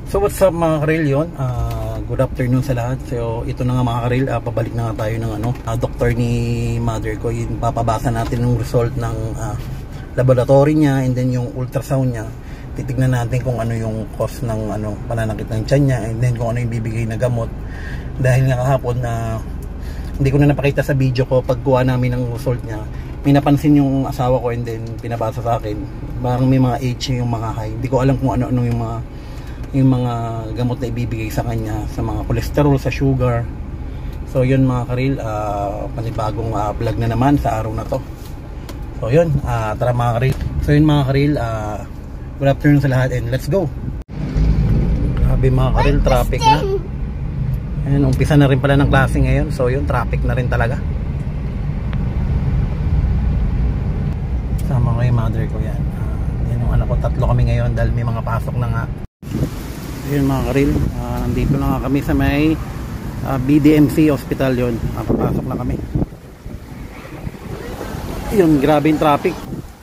So what's up mga karil, yun? Good afternoon sa lahat. So ito na nga mga karil, pabalik na nga tayo ng doktor ni mother ko. Yung papabasa natin ng result ng laboratory niya, and then yung ultrasound niya. Titignan natin kung ano yung cause ng pananakit ng tiyan niya, and then kung ano yung bibigay na gamot. Dahil nga kahapon hindi ko na napakita sa video ko pagkuha namin ng result niya. May napansin yung asawa ko, and then pinabasa sa akin. Parang may mga H yung mga high. Hindi ko alam kung ano-ano yung mga gamot na ibibigay sa kanya, sa mga cholesterol, sa sugar. So yun mga karil, panibagong vlog na naman sa araw na to. So yun, tara mga karil. So yun mga karil, good afternoon sa lahat, and let's go. Grabe mga karil, traffic na. Ayan, umpisa na rin pala ng klase ngayon. So yun, traffic na rin talaga. Sama ko yung mother ko yan. Yan yung anak ko, tatlo kami ngayon dahil may mga pasok na nga. Yun mga karil, nandito na nga kami sa may BDMC Hospital yun. Papasok na kami. Yun, grabe yung traffic.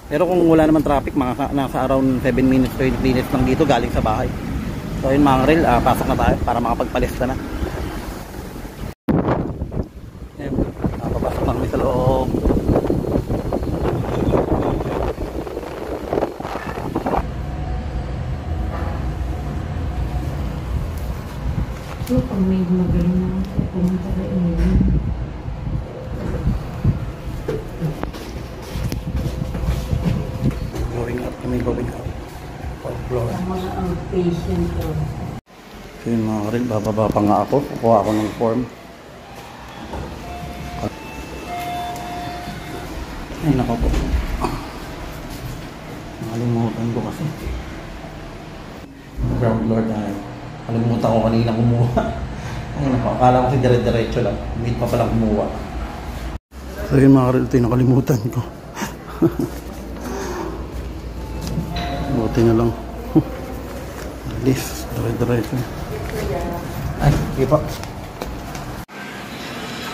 Pero kung wala naman traffic, nasa around 7 minutes to 20 minutes lang dito galing sa bahay. So yun mga karil, pasok na tayo para makapagpalista na. Yun, papasok na kami sa loob. So, pag may magaling na pumunta na iniwan. Going up. Fourth floor. Ang mga outpatient ko. So yun mga karil, bababa pa nga ako. Kukuha ako ng form. Ay nako po. Nakalimutan ko kasi. Ground floor tayo. Kalimutan ko kanina kumuha. Ay nako, akala ko kasi dire-diretso lang. Hindi pa palang kumuha. So yun mga karil, ito yung nakalimutan ko. Buti na lang. At least, dire-diretso. Ay, sige pa.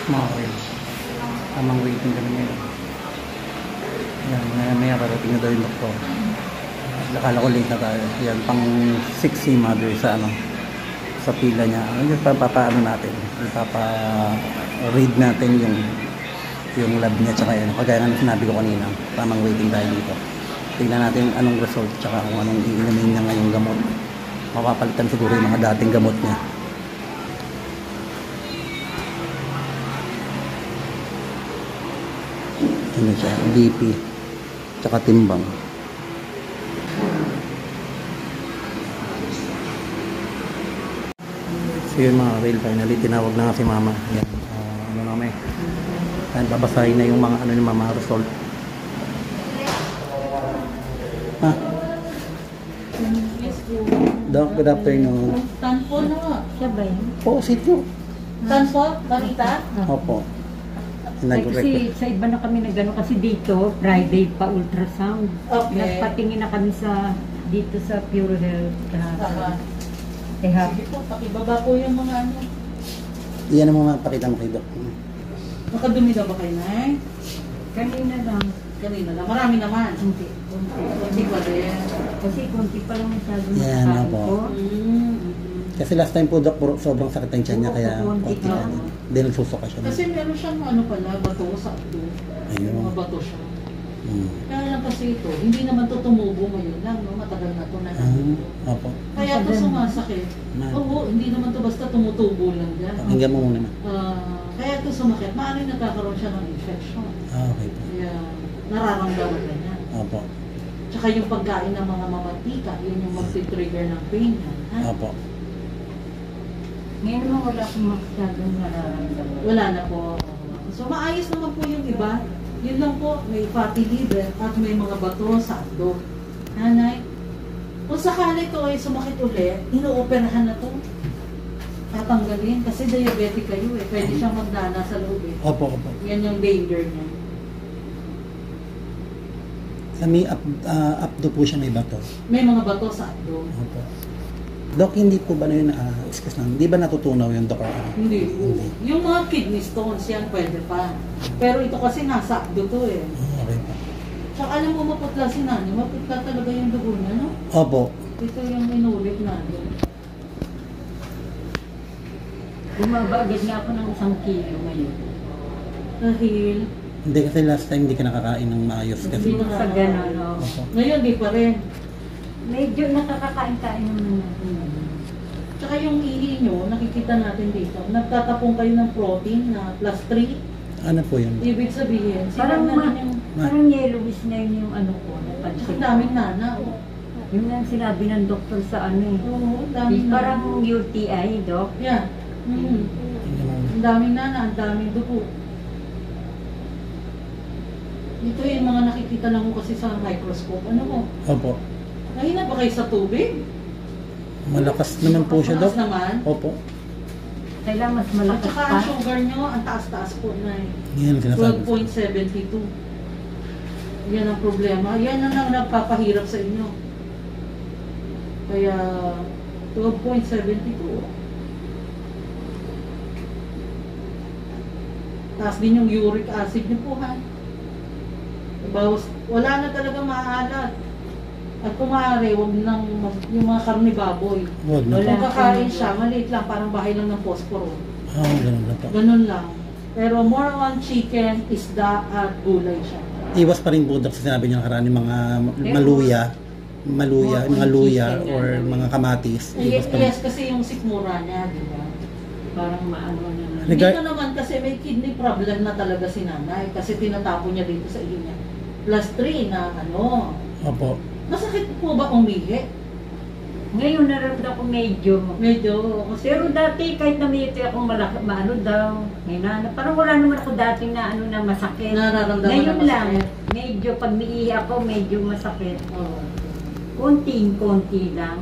Mga karil, tamang waiting kami ngayon. Yan, maya parating na daw yung doktor. Akala ko late na tayo. Yan, pang 6 mother sa sa pila niya. Papaano natin? Ipapa-read natin yung lab niya, tsaka yun. Kagaya nga sinabi ko kanina, tamang waiting tayo dito. Tingnan natin anong result, tsaka kung anong iinumin niya ngayong gamot. Mapapalitan siguro yung mga dating gamot niya. Ano siya? BP, tsaka timbang. So yun mga real, finally tinawag na nga si mama. Yan, ano na may babasahin na yung mga ni mama result. Doc, good afternoon. Tanpo na. Siya ba yun? Po, sityo. Tanpo? Balita? Opo. Kasi sa iba na kami nagano kasi dito, Friday pa ultrasound. Okay. Nagpatingin na kami dito sa Pure Health. Sige po, pakibaba po yung mga Iyan ang mga pakita mo kay Doc. Nakadumi na ba kayo, Nay? Kanina lang. Kanina lang. Marami naman. Konti. Hindi pa rin. Kasi konti pa lang masyado Yan na nakain po. ko. Kasi last time po Doc, sobrang sakit ang tiyan niya, kaya konti na. Hindi nagsusuka siya. Kasi meron siyang pala, bato sa ulo. Ayun. Mga bato siya. Kaya lang kasi ito, hindi naman ito tumubo ngayon lang, no? Matagal na ito na Opo. Kaya ito sumasakit. Oo, hindi naman ito basta tumutubo lang dyan. Pakinggan mo muna. Kaya ito sumakit, maaaring nagkakaroon siya ng infection. Okay po. Kaya nararamdaman na niya. Opo. Tsaka yung pagkain ng mga mamantika, yun yung mag-trigger ng pain niya. Opo. Ngayon naman wala akong masyadong nararamdaman. Wala na po. So maayos naman po yung iba. Yun lang po, may fatty liver at may mga bato sa abdo. Nanay, kung sakali ito ay sumakit ulit, inooperahan na ito. Tatanggalin kasi diabetic kayo eh. Pwede siyang magdana sa loob eh. Opo, opo. Yan yung danger niya. Sa may abdo po siya, may bato. May mga bato sa abdo. Opo. Doc, hindi po ba na yun, excuse lang, hindi ba natutunaw yung Doc? Hindi po. Yung mga kidney stones, yan pwede pa. Pero ito kasi nasa abdo to eh. Okay pa. Tsaka alam mo maputla si Nani, maputla talaga yung dugo niya, no? Opo. Ito yung inulit natin. Bumaba agad nga ako ng 1 kilo ngayon. Dahil, Hindi kasi last time hindi ka nakakain ng maayos kasi. Hindi na. Sa gano'n, no? Opo. ngayon di pa rin. Medyo nakakakain-kain naman natin. Tsaka yung ihi nyo, nakikita natin dito, nagtatapong kayo ng protein na +3. Ano po yun? Ibig sabihin, Parang, sinabi na yung, parang yellowish na yun yung ano ko. ang daming nana. Oh. Yung nga sinabi ng doktor sa ano eh. Oo, ang daming Parang nana. UTI, Dok. Yan. Ang daming nana, ang daming dugo. Ito yung mga nakikita lang mo kasi sa microscope. Ano mo? Opo. Nahina ba kayo sa tubig? Malakas naman po siya, Dok. Malakas naman. Opo. Kailangan mas At malakas saka pa. ang sugar nyo, ang taas-taas po na Yan ang sinasabi. 12.72. Yan ang problema. Yan ang nagpapahirap sa inyo. Kaya 12.72. Taas din yung uric acid nyo po, ha? Bawas, wala na talaga maaalat. At kung maaari, huwag nang yung mga karne baboy. Huwag na. Kung kakain siya, maliit lang, parang bahay lang ng posporo. Ganun na po. Ganun lang. Pero more on chicken, isda, at gulay siya. Iwas pa rin po, Dok, sa sinabi niya nakaraan yung mga maluya, mga luya or mga kamatis. Iwas pa rin. Yes, kasi yung sikmura niya, di ba? Parang maano na. Dito naman kasi may kidney problem na talaga si nanay kasi tinatapon niya dito sa iyo niya. +3 na ano. Opo. Masakit po ba umihi? Ngayon naramdaman ko medyo. Medyo. Pero dati kahit namiti akong maano daw. Ngayon parang wala naman ako dati na ano na masakit. Nararamdaman Ngayon na lang, masakit. medyo pag miihi ako, medyo masakit. Oo. Konting-konti lang.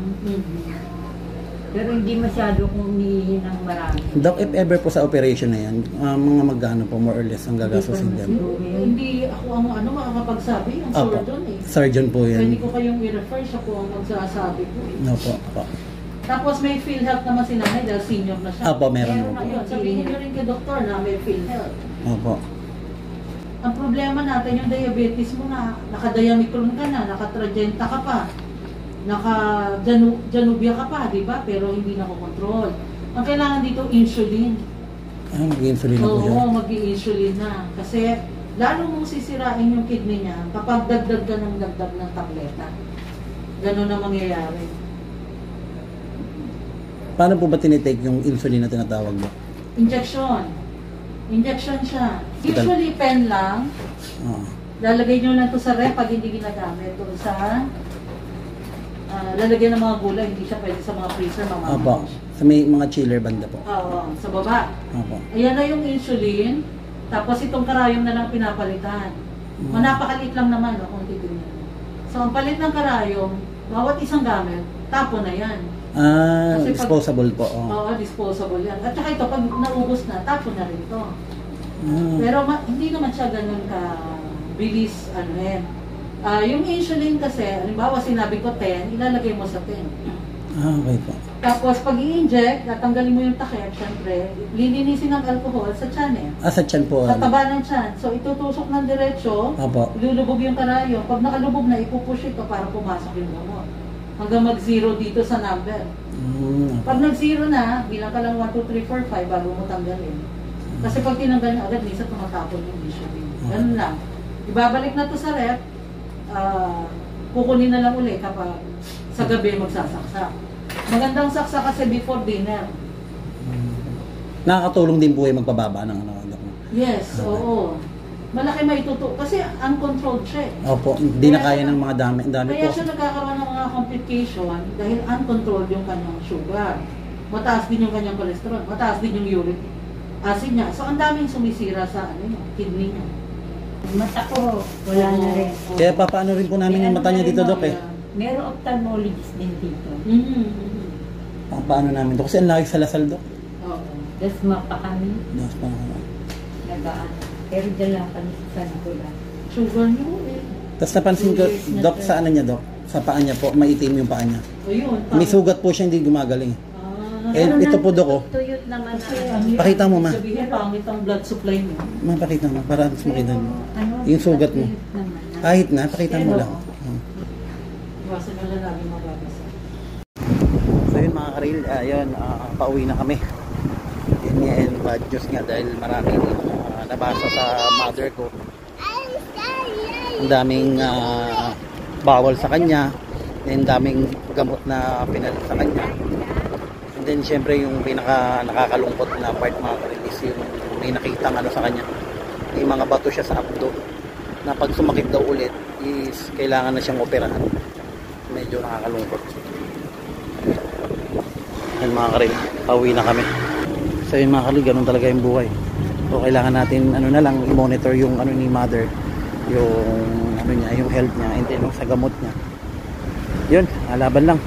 Pero hindi masyado kung umiihi ng marami. Dok, if ever po sa operation na yan, mga magkano po more or less ang gagastusin din? Hindi ako ang makakapagsabi, ang Opo. surgeon eh. Surgeon po Pwede yan. ko kayong i-refer, siya po ang magsasabi ko eh. Opo. Opo. Tapos may PhilHealth naman si nanay dahil senior na siya. Opo, meron po. Ayun, sabihin niyo rin kay doktor na may PhilHealth. Opo. Ang problema natin yung diabetes mo na naka-diamicron ka na, naka-tragenta ka pa, naka-janubia ka pa, di ba? Pero hindi nako-control. Ang kailangan dito, insulin. Mag-insulin na po siya. Oo, mag-i-insulin na. Kasi lalo mong sisirain yung kidney niya kapag dagdag ka ng dagdag ng tableta. Ganun na mangyayari. Paano po ba tinitake yung insulin na tinatawag mo? Injection. Injection siya. Usually pen lang. Oo. Lalagay nyo lang to sa rep pag hindi ginagamit. Doon sa lalagyan ng mga gulay, hindi siya pwede sa mga freezer, Opo. mamamatay. Sa may mga chiller banda po. Oo, sa baba. Opo. Ayan na yung insulin, tapos itong karayom na lang pinapalitan. Manapakaliit lang naman, no, kung titignan mo. So, ang palit ng karayom, bawat isang gamit, tapo na yan. Kasi Disposable po. Oo, disposable yan. At saka ito, pag naubos na, tapo na rin ito. Ah. Pero hindi naman siya ganun ka bilis, ano yan. Yung insulin kasi, halimbawa sinabi ko 10, ilalagay mo sa 10. Okay po. Tapos pag i-inject, tatanggalin mo yung takip, syempre, lilinisin ng alcohol sa tiyan eh. Sa tiyan po. Sa taba ng tiyan. So itutusok ng diretso, Opo. ilulubog yung karayom. Pag nakalubog na, ipupush ito para pumasok yung gamot. Hanggang mag-zero dito sa number. Pag nag-zero na, bilang ka lang 1, 2, 3, 4, 5 bago mo tanggalin. Kasi pag tinanggal nyo agad, minsan tumatapon yung insulin. Ganun lang. Ibabalik na to sa rep, kukunin na lang uli kapag sa gabi magsasaksak. Magandang saksa kasi before dinner. Nakakatulong din po yung magpababa ng ano. Yes, oo. Malaki maituto. Kasi uncontrolled siya eh. Opo, hindi na kaya ng mga dami Kaya po. siya nagkakaroon ng mga complication dahil uncontrolled yung kanyang sugar. Mataas din yung kanyang cholesterol. Mataas din yung uric acid niya. So, ang daming sumisira sa kidney niya. Mata ko, wala na rin. Kaya papaano rin po namin yung mata niya dito, Dok eh. Meron ophthalmologist din dito. Paano namin to? Kasi ang laki sa Lasal, Dok. Oo. Dasma pa kami. Mas pa Nagaan. Pero dyan lang kami sa San Nicolas. Sugar niyo eh. Tapos napansin ko, Dok, sa ano niya, Dok? Sa paa niya po, maitim yung paa niya. Ayun. May sugat po siya, hindi gumagaling. Ito po, Dok, oh. Tuyot naman Pakita mo, ma. Sabihin, pangit ang blood supply niyo. Mapakita mo, para mas makita mo. Ano? Yung sugat mo. Tuyot naman. Kahit na, pakita mo lang. Iwasan na lang namin mababasa. So yun mga karil, ayun, pauwi na kami. and bad news nga dahil marami nabasa sa mother ko. Ang daming bawal sa kanya, and daming gamot na pinalit sa kanya. And then syempre yung pinaka nakakalungkot na part mga karil is yung may nakitang ano sa kanya, may mga bato siya sa abdo na pag sumakit daw ulit is kailangan na siyang operahan. Medyo nakakalungkot. Yan mga karil, pauwi na kami. So yun mga karil, ganun talaga yung buhay. So kailangan natin ano na lang i-monitor yung ano ni mother, yung ano niya, yung health niya, and then sa gamot niya. Yun, laban lang.